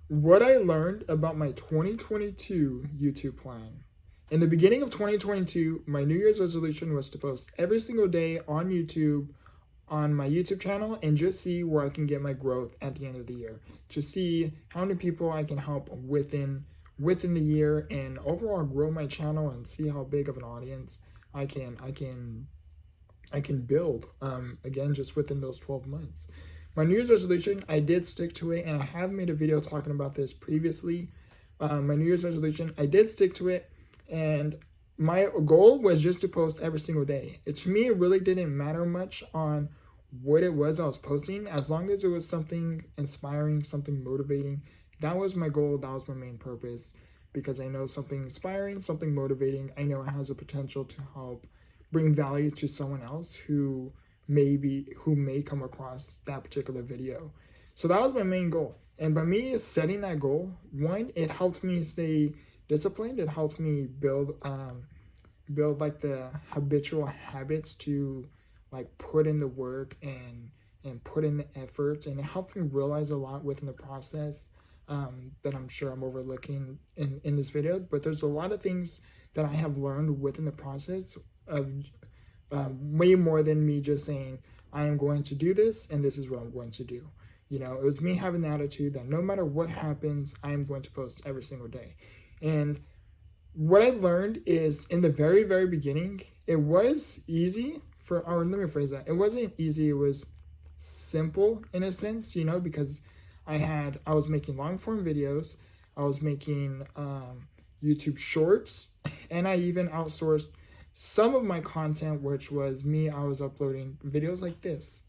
what I learned about my 2022 YouTube plan. In the beginning of 2022, my New Year's resolution was to post every single day on YouTube, on my YouTube channel, and just see where I can get my growth at the end of the year. To see how many people I can help within the year, and overall grow my channel and see how big of an audience I can build, again, just within those 12 months. My New Year's resolution, I did stick to it, and I have made a video talking about this previously. My New Year's resolution, I did stick to it, and my goal was just to post every single day. To me, it really didn't matter much on what it was I was posting, as long as it was something inspiring, something motivating. That was my goal, that was my main purpose, because I know something inspiring, something motivating, I know it has the potential to help bring value to someone else who may come across that particular video. So that was my main goal. And by me setting that goal, one, it helped me stay disciplined. It helped me build like the habitual habits to like put in the work and put in the effort, and it helped me realize a lot within the process, that I'm sure I'm overlooking in this video. But there's a lot of things that I have learned within the process of way more than me just saying, I am going to do this and this is what I'm going to do. It was me having the attitude that no matter what happens, I am going to post every single day. And what I learned is, in the very, very beginning, it was easy or let me phrase that. It wasn't easy, it was simple in a sense, because I was making long form videos, I was making YouTube shorts, and I even outsourced some of my content, which was me. I was uploading videos like this.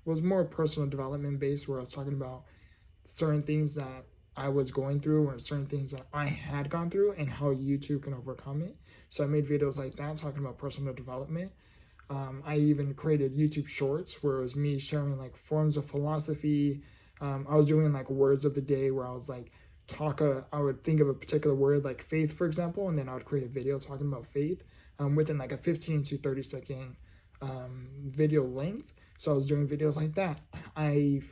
Was more personal development based, where I was talking about certain things that I was going through, or certain things that I had gone through, and how YouTube can overcome it. So I made videos like that, talking about personal development. I even created YouTube shorts, where it was me sharing like forms of philosophy. I was doing like words of the day, where I was like, I would think of a particular word like faith, for example, and then I would create a video talking about faith, within like a 15 to 30 second video length. So I was doing videos like that. I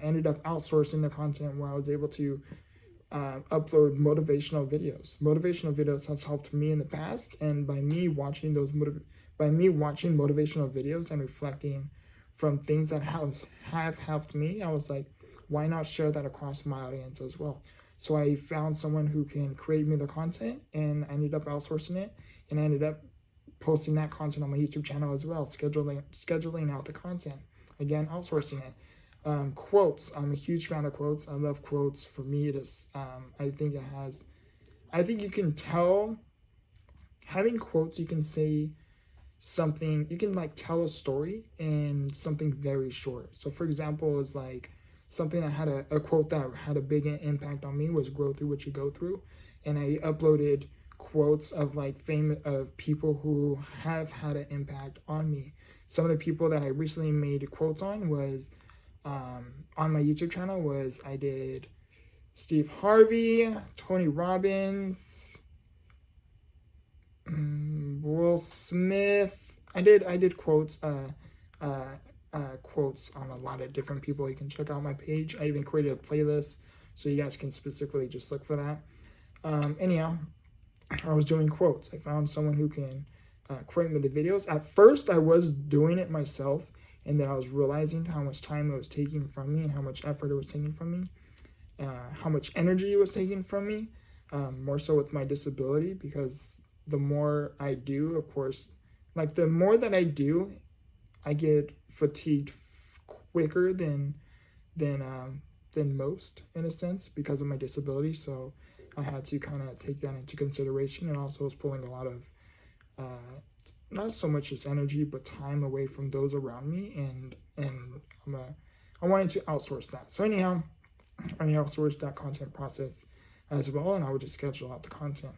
ended up outsourcing the content, where I was able to upload motivational videos. Motivational videos has helped me in the past, and by me watching motivational videos and reflecting from things that have helped me, I was like, why not share that across my audience as well? So I found someone who can create me the content, and I ended up outsourcing it, and I ended up posting that content on my YouTube channel as well, scheduling out the content, again, outsourcing it. Quotes, I'm a huge fan of quotes. I love quotes. For me, it is, I think you can tell, having quotes, you can say something, you can like tell a story in something very short. So for example, it's like something that had a quote that had a big impact on me was grow through what you go through. And I uploaded quotes of like of people who have had an impact on me. Some of the people that I recently made quotes on was on my YouTube channel was, I did Steve Harvey, Tony Robbins, Will Smith. I did quotes quotes on a lot of different people. You can check out my page. I even created a playlist, so you guys can specifically just look for that. Anyhow, I was doing quotes. I found someone who can create me the videos. At first, I was doing it myself, and then I was realizing how much time it was taking from me, and how much effort it was taking from me, how much energy it was taking from me, more so with my disability, because the more I do, of course, like the more that I do, I get fatigued quicker than most, in a sense, because of my disability. So I had to kind of take that into consideration, and also was pulling a lot of not so much just energy but time away from those around me, and I wanted to outsource that. So anyhow, I outsourced that content process as well, and I would just schedule out the content.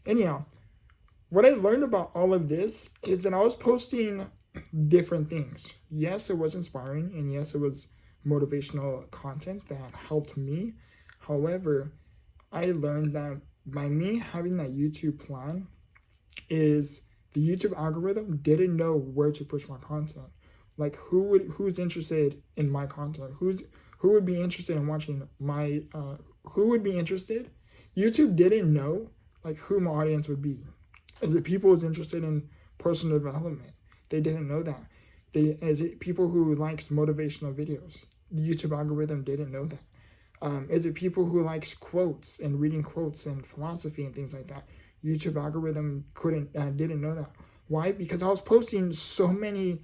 Anyhow, what I learned about all of this is that I was posting different things. Yes, it was inspiring, and yes, it was motivational content that helped me. However, I learned that by me having that YouTube plan, is the YouTube algorithm didn't know where to push my content. Like who's interested in my content? Who who would be interested in watching my, who would be interested? YouTube didn't know like who my audience would be. Is it people who's interested in personal development? They didn't know that. Is it people who likes motivational videos? The YouTube algorithm didn't know that. Is it people who likes quotes and reading quotes and philosophy and things like that? YouTube algorithm didn't know that. Why? Because I was posting so many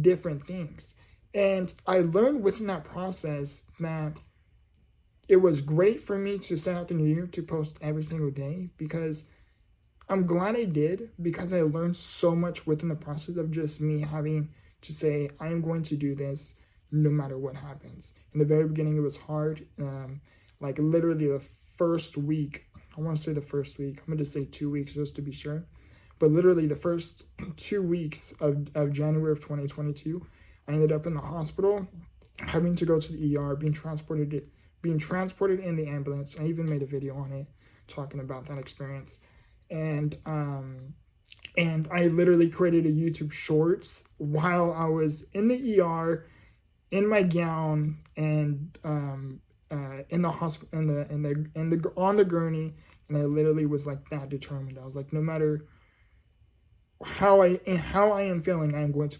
different things. And I learned within that process that it was great for me to set out the new year to post every single day, because I'm glad I did, because I learned so much within the process of just me having to say, I am going to do this no matter what happens. In the very beginning, it was hard. Like literally the first week, I want to say the first week, I'm going to say 2 weeks just to be sure. But literally the first 2 weeks of January of 2022, I ended up in the hospital, having to go to the ER, being transported in the ambulance. I even made a video on it talking about that experience. And I literally created a YouTube Shorts while I was in the ER, in my gown, and in the hospital, on the gurney. And I literally was like that determined. I was like, no matter how I am feeling, I'm going to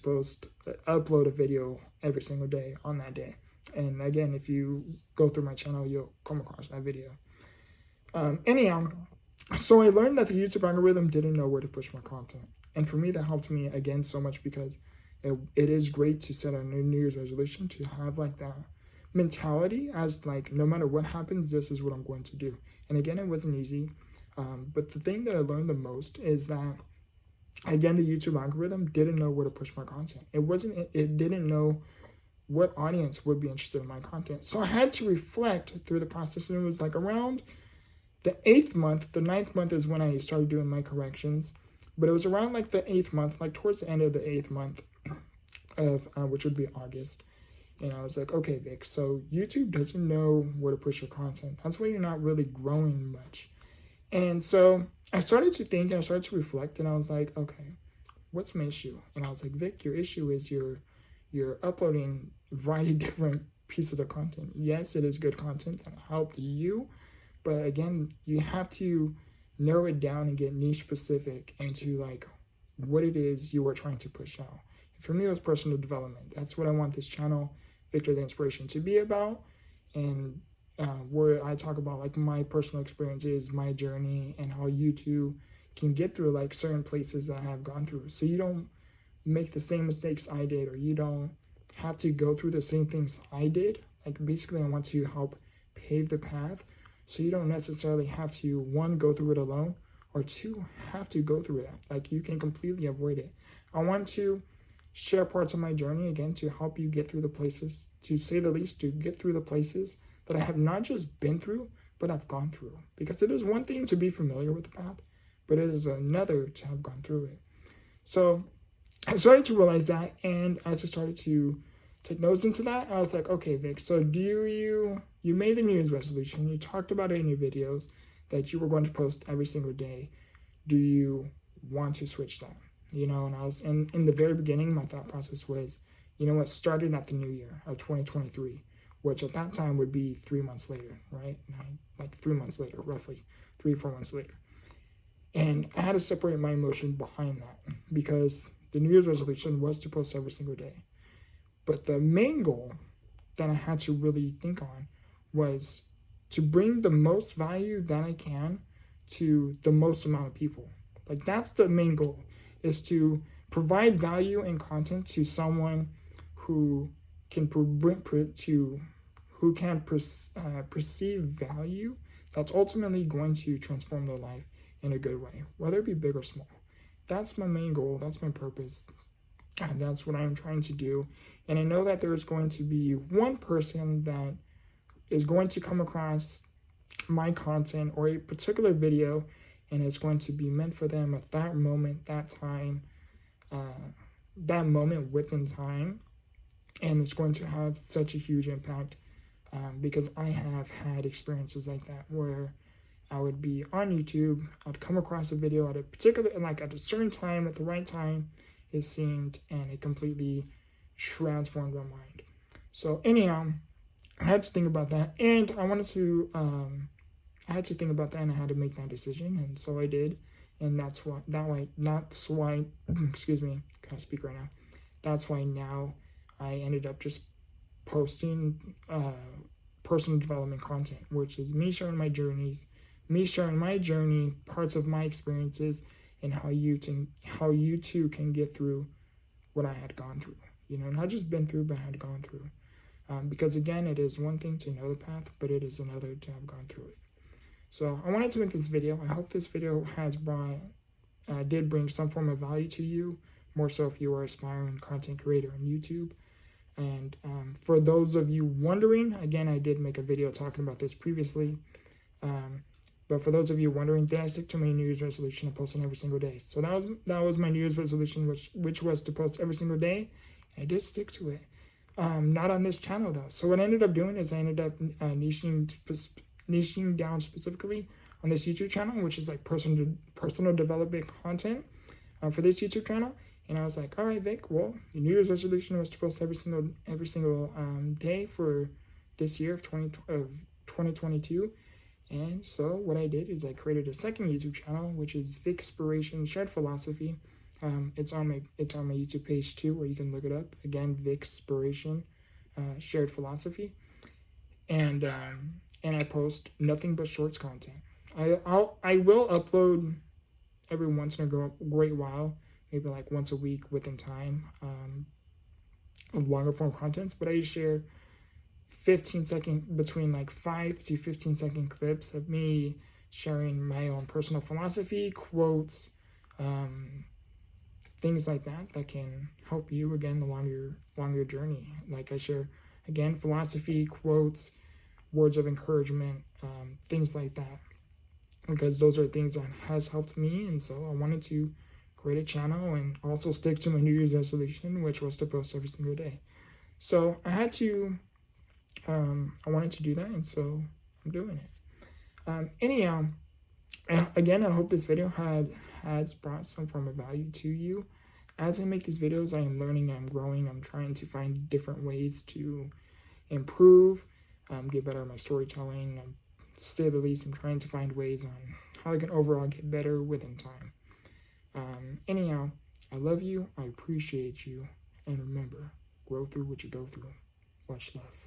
upload a video every single day on that day. And again, if you go through my channel, you'll come across that video. Anyhow, so I learned that the YouTube algorithm didn't know where to push my content. And for me, that helped me again so much, because it is great to set a New Year's resolution, to have like that mentality as like, no matter what happens, this is what I'm going to do. And again, it wasn't easy. But the thing that I learned the most is that, again, the YouTube algorithm didn't know where to push my content. It didn't know what audience would be interested in my content. So I had to reflect through the process. And it was like around the 8th month, the 9th month is when I started doing my corrections. But it was around like the 8th month, like towards the end of the 8th month of, which would be August. And I was like, okay, Vic, so YouTube doesn't know where to push your content. That's why you're not really growing much. And so I started to think, and I started to reflect, and I was like, okay, what's my issue? And I was like, Vic, your issue is you're uploading a variety of different pieces of content. Yes, it is good content that helped you, but again, you have to narrow it down and get niche specific into like what it is you are trying to push out. And for me, it was personal development. That's what I want this channel, Victortheinspiration, to be about. And where I talk about like my personal experiences, my journey, and how you too can get through like certain places that I have gone through. So you don't make the same mistakes I did, or you don't have to go through the same things I did. Like basically I want to help pave the path, so you don't necessarily have to, 1, go through it alone, or 2, have to go through it. Like you can completely avoid it. I want to share parts of my journey, again, to help you get through the places, to say the least, to get through the places that I have not just been through, but I've gone through. Because it is one thing to be familiar with the path, but it is another to have gone through it. So I started to realize that, and as I started to take notes into that, I was like, okay, Vic, so you made the New Year's resolution, you talked about it in your videos that you were going to post every single day. Do you want to switch that? You know, and I was in the very beginning, my thought process was, you know what, starting at the new year of 2023, which at that time would be 3 months later, right? Like 3 months later, roughly 3-4 months later. And I had to separate my emotion behind that, because the New Year's resolution was to post every single day. But the main goal that I had to really think on was to bring the most value that I can to the most amount of people. Like that's the main goal, is to provide value and content to someone who can perceive value that's ultimately going to transform their life in a good way, whether it be big or small. That's my main goal. That's my purpose. And that's what I'm trying to do. And I know that there's going to be one person that is going to come across my content or a particular video, and it's going to be meant for them at that moment, that time, that moment within time. And it's going to have such a huge impact, because I have had experiences like that where I would be on YouTube, I'd come across a video at a particular, like at a certain time, at the right time, it seemed, and it completely transformed my mind. So anyhow, I had to think about that, and I wanted to, I had to think about that, and I had to make that decision, and so I did, and that's why, excuse me, can I speak right now? That's why now I ended up just posting personal development content, which is me sharing my journeys, parts of my experiences, and how you too can get through what I had gone through. You know, not just been through, but had gone through. Because again, it is one thing to know the path, but it is another to have gone through it. So I wanted to make this video. I hope this video did bring some form of value to you, more so if you are an aspiring content creator on YouTube. And for those of you wondering, again, I did make a video talking about this previously. But for those of you wondering, did I stick to my New Year's resolution of posting every single day? So that was my New Year's resolution, which was to post every single day. I did stick to it. Not on this channel though. So what I ended up doing is I ended up niching down specifically on this YouTube channel, which is like personal development content for this YouTube channel. And I was like, all right, Vic, well, your New Year's resolution was to post every single day for this year of 2022. And so what I did is I created a second YouTube channel, which is Vicspiration Shared Philosophy. It's on my YouTube page too, where you can look it up. Again, Vicspiration Shared Philosophy. And I post nothing but shorts content. I will upload every once in a great while, maybe like once a week within time, of longer form contents, but I share 15-second, between like 5 to 15-second clips of me sharing my own personal philosophy, quotes, things like that can help you again along your journey. Like I share again philosophy, quotes, words of encouragement, things like that, because those are things that has helped me. And so I wanted to create a channel and also stick to my New Year's resolution, which was to post every single day. So I had to, I wanted to do that, and so I'm doing it. Anyhow, again, I hope this video has brought some form of value to you. As I make these videos, I am learning, I'm growing, I'm trying to find different ways to improve, get better at my storytelling. To say the least, I'm trying to find ways on how I can overall get better within time. Anyhow, I love you, I appreciate you, and remember, grow through what you go through. Much love.